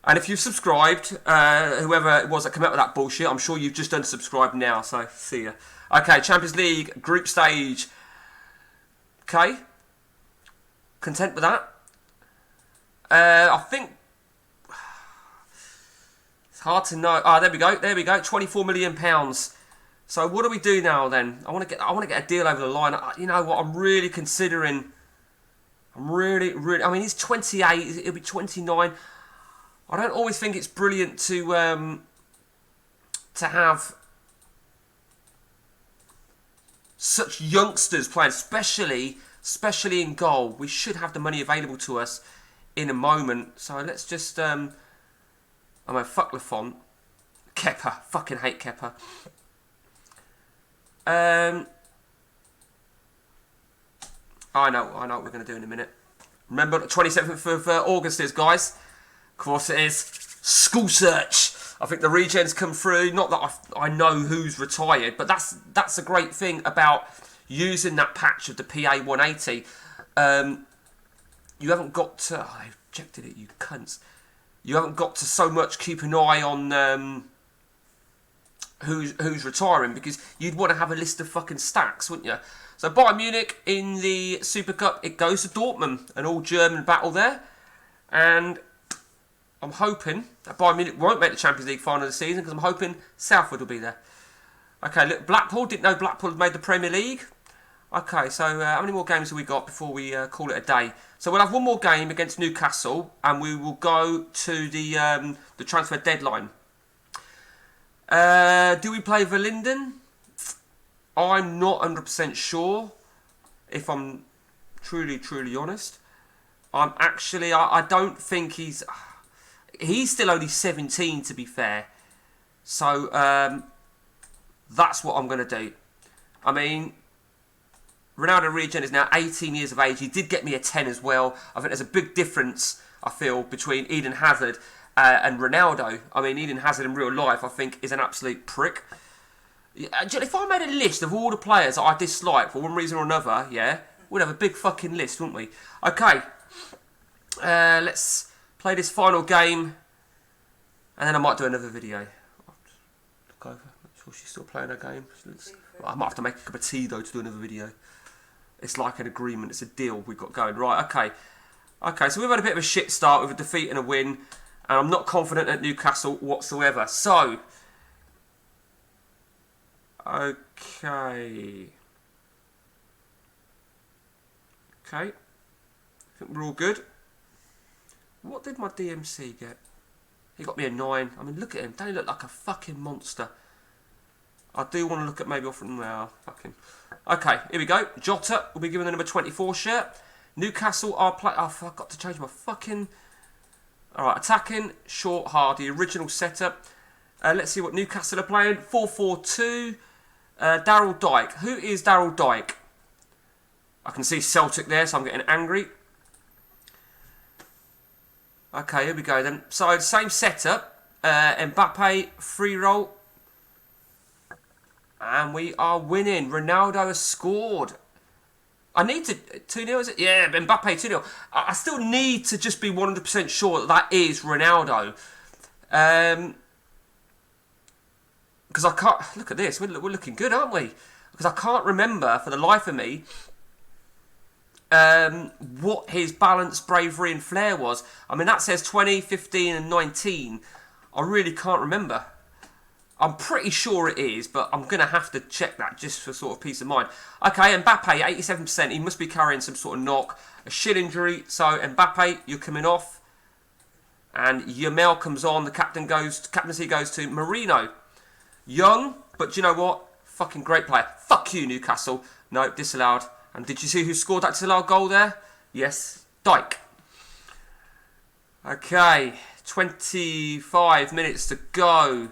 And if you've subscribed, whoever it was that came up with that bullshit, I'm sure you've just unsubscribed now, so see ya. Okay, Champions League, group stage. Okay. Content with that? I think it's hard to know. There we go, £24 million. So what do we do now then? I want to get a deal over the line. You know what, I'm really considering. I mean, he's 28, he'll be 29. I don't always think it's brilliant to have such youngsters playing, especially in goal. We should have the money available to us in a moment. So let's just, fuck Lafont. Kepa, fucking hate Kepa. I know what we're going to do in a minute. Remember, the 27th of August is, guys. Of course it is. School search. I think the regens come through. Not that I know who's retired, but that's a great thing about using that patch of the PA 180. You haven't got to... Oh, they've rejected it, you cunts. You haven't got to so much keep an eye on who's retiring, because you'd want to have a list of fucking stacks, wouldn't you? So Bayern Munich in the Super Cup, it goes to Dortmund, an all-German battle there. And I'm hoping that Bayern Munich won't make the Champions League final of the season, because I'm hoping Salford will be there. Okay, look, Blackpool, didn't know Blackpool had made the Premier League. Okay, so how many more games have we got before we call it a day? So we'll have one more game against Newcastle, and we will go to the transfer deadline. Do we play Verlinden? I'm not 100% sure, if I'm truly honest. I don't think he's still only 17, to be fair. So that's what I'm going to do. I mean, Ronaldo Regen is now 18 years of age. He did get me a 10 as well. I think there's a big difference, I feel, between Eden Hazard and Ronaldo. I mean, Eden Hazard in real life, I think, is an absolute prick. If I made a list of all the players that I dislike for one reason or another, yeah, we'd have a big fucking list, wouldn't we? Okay, let's play this final game, and then I might do another video. Look over, make sure she's still playing her game. I might have to make a cup of tea, though, to do another video. It's like an agreement, it's a deal we've got going. Right, okay. Okay, so we've had a bit of a shit start with a defeat and a win, and I'm not confident at Newcastle whatsoever. So... Okay. I think we're all good. What did my DMC get? He got me a 9. I mean, look at him. Don't he look like a fucking monster? I do want to look at maybe offering... Well, fuck him. Okay, here we go. Jota will be given the number 24 shirt. Newcastle are playing... Oh, I forgot to change my fucking... Alright, attacking. Short, hard. The original setup. Let's see what Newcastle are playing. 4-4-2. Daryl Dyke. Who is Daryl Dyke? I can see Celtic there, so I'm getting angry. Okay, here we go then. So, same setup. Mbappe, free roll. And we are winning. Ronaldo has scored. I need to... 2-0, is it? Yeah, Mbappe 2-0. I still need to just be 100% sure that is Ronaldo. Because I can't... Look at this. We're looking good, aren't we? Because I can't remember, for the life of me, what his balance, bravery and flair was. I mean, that says 20, 15 and 19. I really can't remember. I'm pretty sure it is, but I'm going to have to check that just for sort of peace of mind. Okay, Mbappe, 87%. He must be carrying some sort of knock. A shin injury. So, Mbappe, you're coming off. And Yamel comes on. The captaincy goes to Marino. Young, but do you know what? Fucking great player. Fuck you, Newcastle. No, disallowed. And did you see who scored that disallowed goal there? Yes, Dyke. Okay, 25 minutes to go.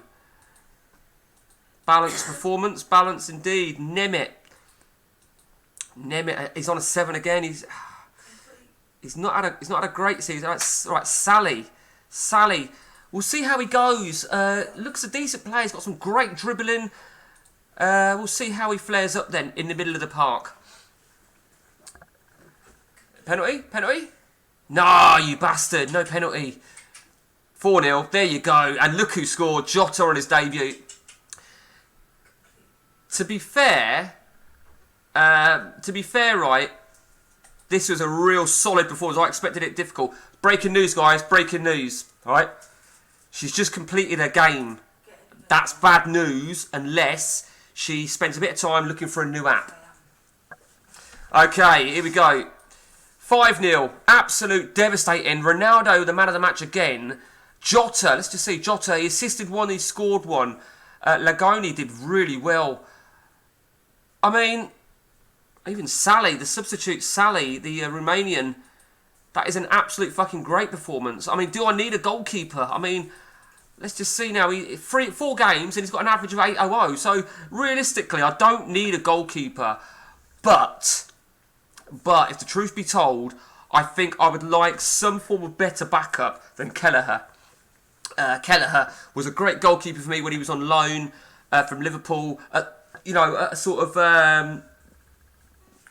Balanced performance, balanced indeed. Nemeth, he's on a 7 again. He's not had a great season. Right, Sally. We'll see how he goes. Looks a decent player. He's got some great dribbling. We'll see how he flares up then in the middle of the park. Penalty? No, you bastard. No penalty. 4-0. There you go. And look who scored. Jota on his debut. To be fair, right, this was a real solid performance. I expected it difficult. Breaking news, guys. Breaking news. All right. She's just completed her game. That's bad news unless she spends a bit of time looking for a new app. Okay, here we go. 5-0. Absolute devastating. Ronaldo, the man of the match again. Jota, let's just see. Jota, he assisted one, he scored one. Lagoni did really well. I mean, even Sally, the substitute Sally, the Romanian, that is an absolute fucking great performance. I mean, do I need a goalkeeper? I mean, let's just see now. 4 games and he's got an average of 8.00. So, realistically, I don't need a goalkeeper. But, if the truth be told, I think I would like some form of better backup than Kelleher. Kelleher was a great goalkeeper for me when he was on loan from Liverpool. Sort of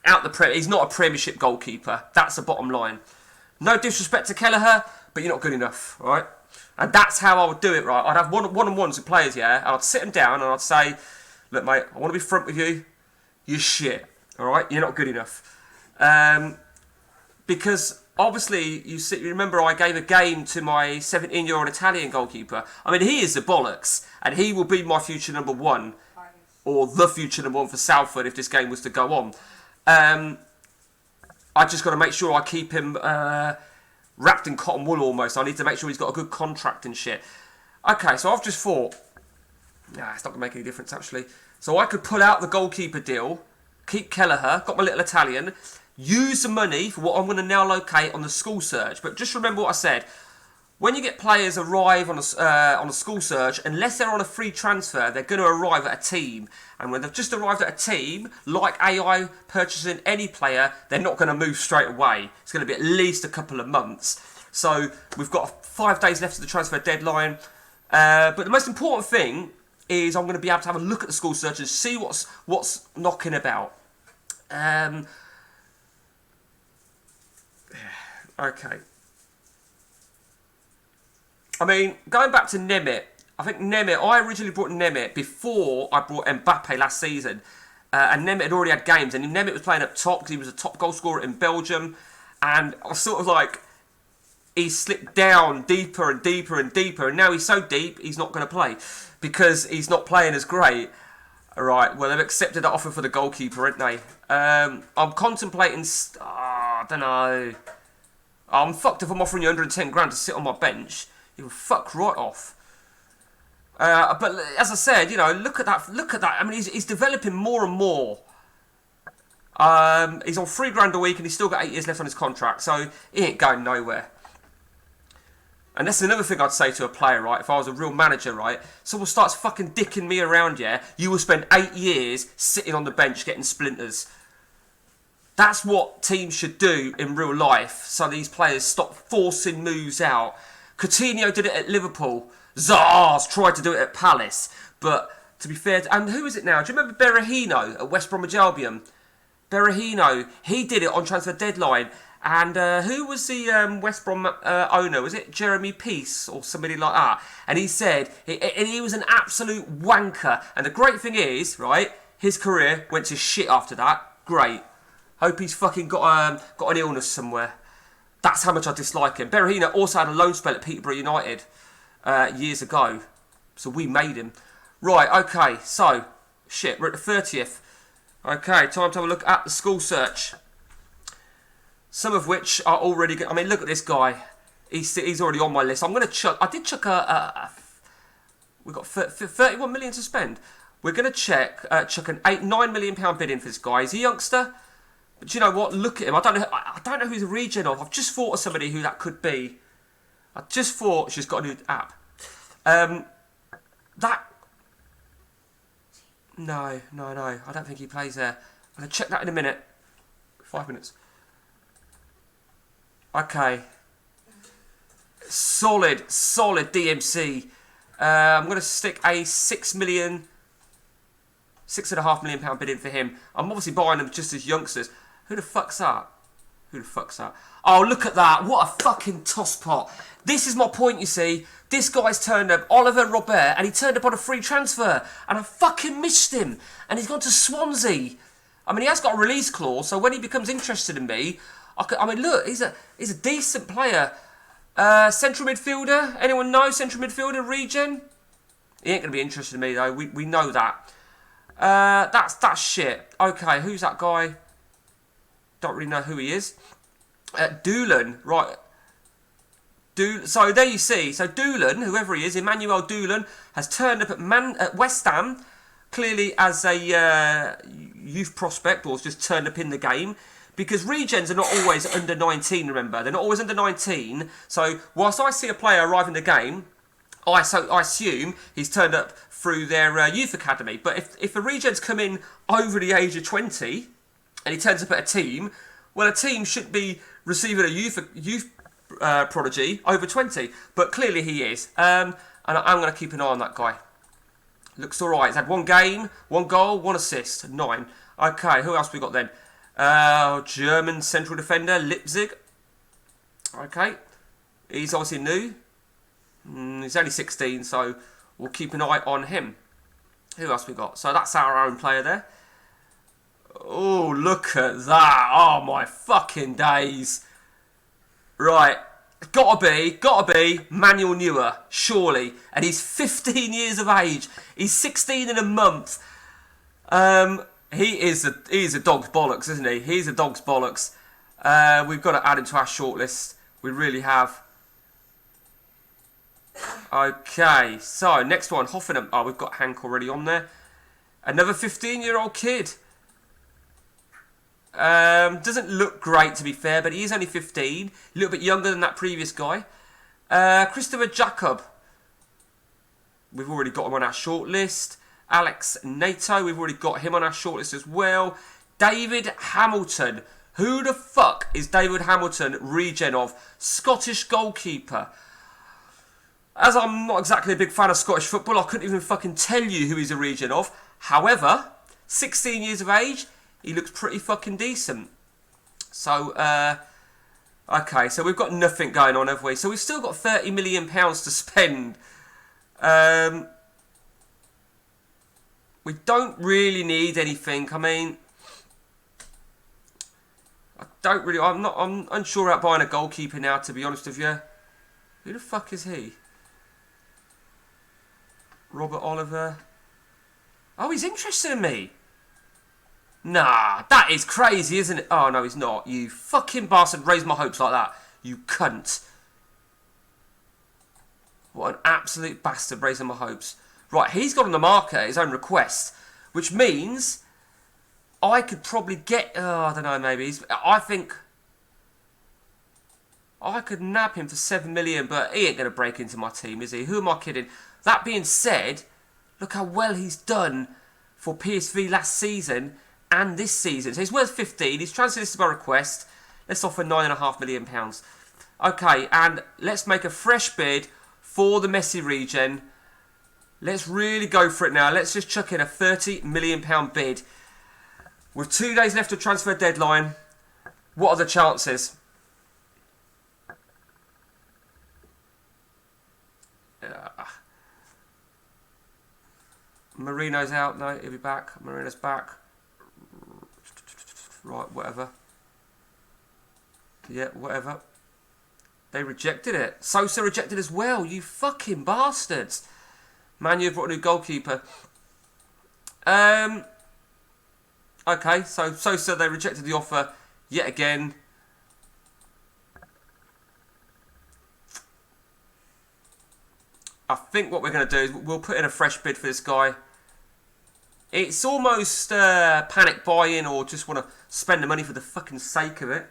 out the Premier. He's not a Premiership goalkeeper. That's the bottom line. No disrespect to Kelleher, but you're not good enough, all right? And that's how I would do it, right? I'd have one-on-ones with players, yeah, and I'd sit them down and I'd say, look, mate, I want to be front with you. You're shit, all right? You're not good enough. Because obviously, you remember I gave a game to my 17-year-old Italian goalkeeper. I mean, he is the bollocks, and he will be my future number one, or the future number one for Salford if this game was to go on. I just got to make sure I keep him wrapped in cotton wool almost. I need to make sure he's got a good contract and shit. Okay, so I've just thought, nah, it's not going to make any difference actually. So I could pull out the goalkeeper deal, keep Kelleher, got my little Italian, use the money for what I'm going to now locate on the school search. But just remember what I said. When you get players arrive on a school search, unless they're on a free transfer, they're going to arrive at a team. And when they've just arrived at a team, like AI purchasing any player, they're not going to move straight away. It's going to be at least a couple of months. So we've got 5 days left of the transfer deadline. But the most important thing is I'm going to be able to have a look at the school search and see what's knocking about. Okay. I mean, going back to Nemeth, I originally brought Nemeth before I brought Mbappe last season. And Nemeth had already had games, and Nemeth was playing up top because he was a top goal scorer in Belgium. And I was sort of like, he slipped down deeper and deeper and deeper, and now he's so deep, he's not going to play because he's not playing as great. Alright, well, they've accepted that offer for the goalkeeper, haven't they? I'm contemplating, I don't know. I'm fucked if I'm offering you 110 grand to sit on my bench. You will fuck right off. But as I said, look at that. I mean, he's developing more and more. He's on £3 grand a week and he's still got 8 years left on his contract, so he ain't going nowhere. And that's another thing I'd say to a player, right? If I was a real manager, right? Someone starts fucking dicking me around, yeah? You will spend 8 years sitting on the bench getting splinters. That's what teams should do in real life, so these players stop forcing moves out. Coutinho did it at Liverpool. Zars tried to do it at Palace. But to be fair, and who is it now? Do you remember Berahino at West Bromwich Albion? Berahino, he did it on transfer deadline. And who was the West Brom owner? Was it Jeremy Peace or somebody like that? And he said, he was an absolute wanker. And the great thing is, right, his career went to shit after that. Great. Hope he's fucking got an illness somewhere. That's how much I dislike him. Berahino also had a loan spell at Peterborough United years ago. So we made him. Right, okay, so, shit, we're at the 30th. Okay, time to have a look at the school search. Some of which are already good. I mean, look at this guy. He's already on my list. I'm going to chuck... I did chuck we've got 31 million to spend. We're going to chuck an £9 million bid in for this guy. He's a youngster. But do you know what? Look at him. I don't know who the regen of. I've just thought of somebody who that could be. I just thought she's got a new app. No. I don't think he plays there. I'm going to check that in a minute. 5 minutes. Okay. Solid DMC. I'm going to stick a £6.5 million bid in for him. I'm obviously buying them just as youngsters. Who the fuck's that? Oh, look at that. What a fucking tosspot. This is my point, you see. This guy's turned up, Oliver Robert, and he turned up on a free transfer. And I fucking missed him. And he's gone to Swansea. I mean, he has got a release clause, so when he becomes interested in me... I mean, look, he's a decent player. Central midfielder? Anyone know central midfielder? Regen? He ain't going to be interested in me, though. We know that. That's shit. Okay, who's that guy? Don't really know who he is. Doolan, right. So there you see. So Doolan, whoever he is, Emmanuel Doolan, has turned up at West Ham, clearly as a youth prospect, or has just turned up in the game. Because regens are not always under 19, remember. They're not always under 19. So whilst I see a player arrive in the game, I assume he's turned up through their youth academy. But if a regen's come in over the age of 20 and he turns up at a team, well, a team should be receiving a youth prodigy, over 20. But clearly he is. And I'm going to keep an eye on that guy. Looks alright. He's had 1 game, 1 goal, 1 assist. 9. Okay, who else we got then? German central defender, Leipzig. Okay. He's obviously new. He's only 16, so we'll keep an eye on him. Who else we got? So that's our own player there. Oh, look at that. Oh, my fucking days. Right. Gotta be Manuel Neuer, surely. And he's 15 years of age. He's 16 in a month. He's a dog's bollocks, isn't he? He's a dog's bollocks. We've got to add him to our shortlist. We really have. Okay, so next one, Hoffenheim. Oh, we've got Hank already on there. Another 15-year-old kid. Doesn't look great, to be fair, but he is only 15. A little bit younger than that previous guy. Christopher Jacob. We've already got him on our shortlist. Alex Nato, we've already got him on our shortlist as well. David Hamilton. Who the fuck is David Hamilton regen of? Scottish goalkeeper. As I'm not exactly a big fan of Scottish football, I couldn't even fucking tell you who he's a regen of. However, 16 years of age, he looks pretty fucking decent. So, okay, so we've got nothing going on, have we? So we've still got £30 million to spend. We don't really need anything. I mean, I'm unsure about buying a goalkeeper now, to be honest with you. Who the fuck is he? Robert Oliver. Oh, he's interested in me. Nah, that is crazy, isn't it? Oh, no, he's not. You fucking bastard raised my hopes like that. You cunt. What an absolute bastard raising my hopes. Right, he's got on the market at his own request, which means I could probably get... Oh, I don't know, maybe. I think I could nab him for 7 million, but he ain't going to break into my team, is he? Who am I kidding? That being said, look how well he's done for PSV last season and this season. So he's worth 15. He's transferred this by request. Let's offer £9.5 million. Okay, and let's make a fresh bid for the Messi regen. Let's really go for it now. Let's just chuck in a £30 million bid. With 2 days left of transfer deadline, what are the chances? Marino's out. No, he'll be back. Marino's back. Right, whatever. Yeah, whatever. They rejected it. Sosa rejected as well. You fucking bastards. Man, you've brought a new goalkeeper. Okay, so Sosa, they rejected the offer yet again. I think what we're going to do is we'll put in a fresh bid for this guy. It's almost panic buy-in or just want to spend the money for the fucking sake of it.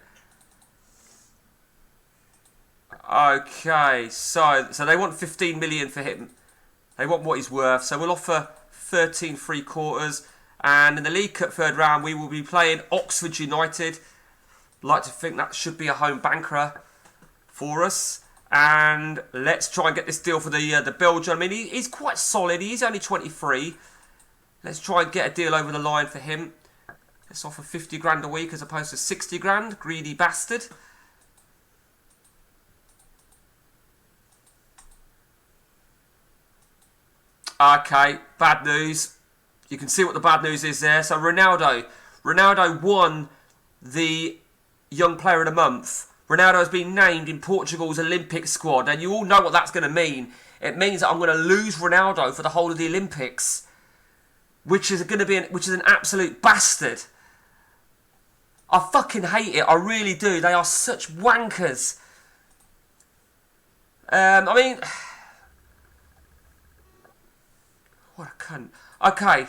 Okay, so they want 15 million for him. They want what he's worth. So we'll offer 13.75. And in the League Cup third round, we will be playing Oxford United. Like to think that should be a home banker for us. And let's try and get this deal for the Belgian. I mean, he's quite solid. He's only 23. Let's try and get a deal over the line for him. Let's offer 50 grand a week as opposed to 60 grand. Greedy bastard. Okay, bad news. You can see what the bad news is there. So Ronaldo won the Young Player of the Month. Ronaldo has been named in Portugal's Olympic squad, and you all know what that's going to mean. It means that I'm going to lose Ronaldo for the whole of the Olympics, which is an absolute bastard. I fucking hate it. I really do. They are such wankers. I mean, what a cunt. Okay.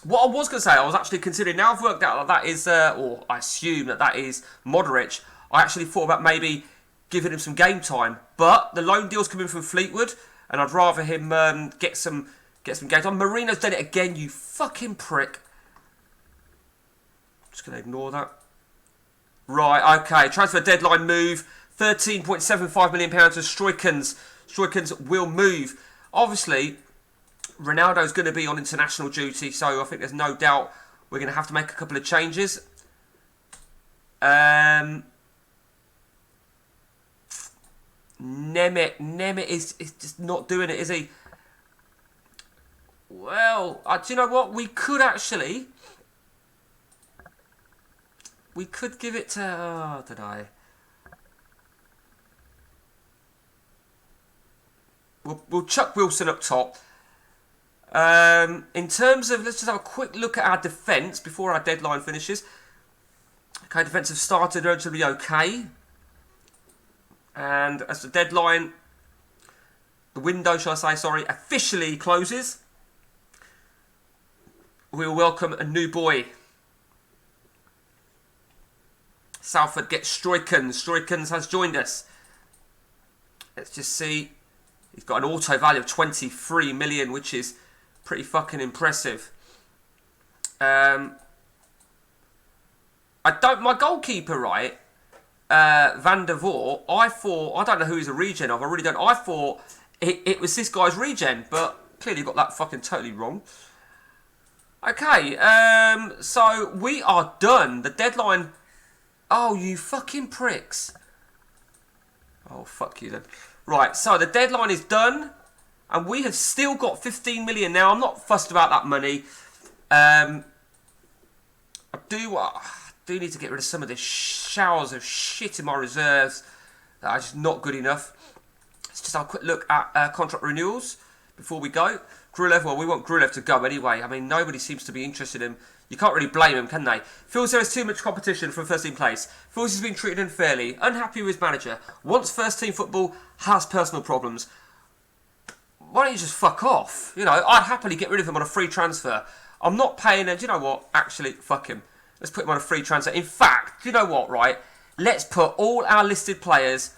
What I was going to say, I was actually considering, now I've worked out that is, or I assume that is Modric, I actually thought about maybe giving him some game time. But the loan deal's coming from Fleetwood, and I'd rather him get some game time. Marino's done it again, you fucking prick. Just going to ignore that. Right, okay, transfer deadline move, £13.75 million to Stroikens. Stroikens will move. Obviously, Ronaldo's going to be on international duty, so I think there's no doubt we're going to have to make a couple of changes. Nemeth is just not doing it, is he? Well, do you know what? We could give it to... I don't know. We'll chuck Wilson up top. In terms of... Let's just have a quick look at our defence before our deadline finishes. Okay, defence have started relatively okay. And as the deadline... The window, shall I say, sorry, officially closes, we'll welcome a new boy. Salford gets Stroikens. Stroikens has joined us. Let's just see. He's got an auto value of 23 million, which is pretty fucking impressive. My goalkeeper, right, Van der Voort, I don't know who he's a regen of, I really don't. I thought it was this guy's regen, but clearly got that fucking totally wrong. Okay, so we are done. The deadline... Oh, you fucking pricks. Oh, fuck you then. Right, so the deadline is done, and we have still got 15 million now. I'm not fussed about that money. I do need to get rid of some of the showers of shit in my reserves that are just not good enough. Let's just have a quick look at contract renewals before we go. Grulev, well, we want Grulev to go anyway. I mean, nobody seems to be interested in him. You can't really blame him, can they? Feels there is too much competition for first team place. Feels he's been treated unfairly. Unhappy with his manager. Wants first team football. Has personal problems. Why don't you just fuck off? You know, I'd happily get rid of him on a free transfer. I'm not paying him. Do you know what? Actually, fuck him. Let's put him on a free transfer. In fact, do you know what, right? Let's put all our listed players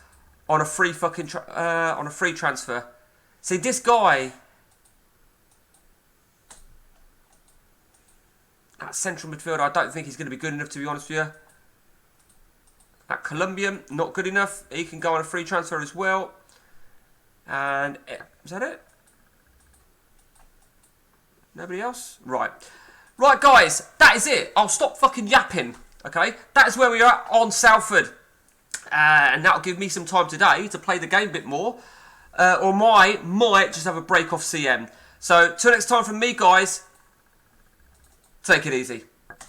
on a free fucking on a free transfer. See, this guy... That central midfielder, I don't think he's going to be good enough, to be honest with you. That Colombian, not good enough. He can go on a free transfer as well. And is that it? Nobody else? Right. Right, guys, that is it. I'll stop fucking yapping, okay? That is where we are on Salford. And that'll give me some time today to play the game a bit more. Or might just have a break off CM. So, till next time from me, guys, take it easy.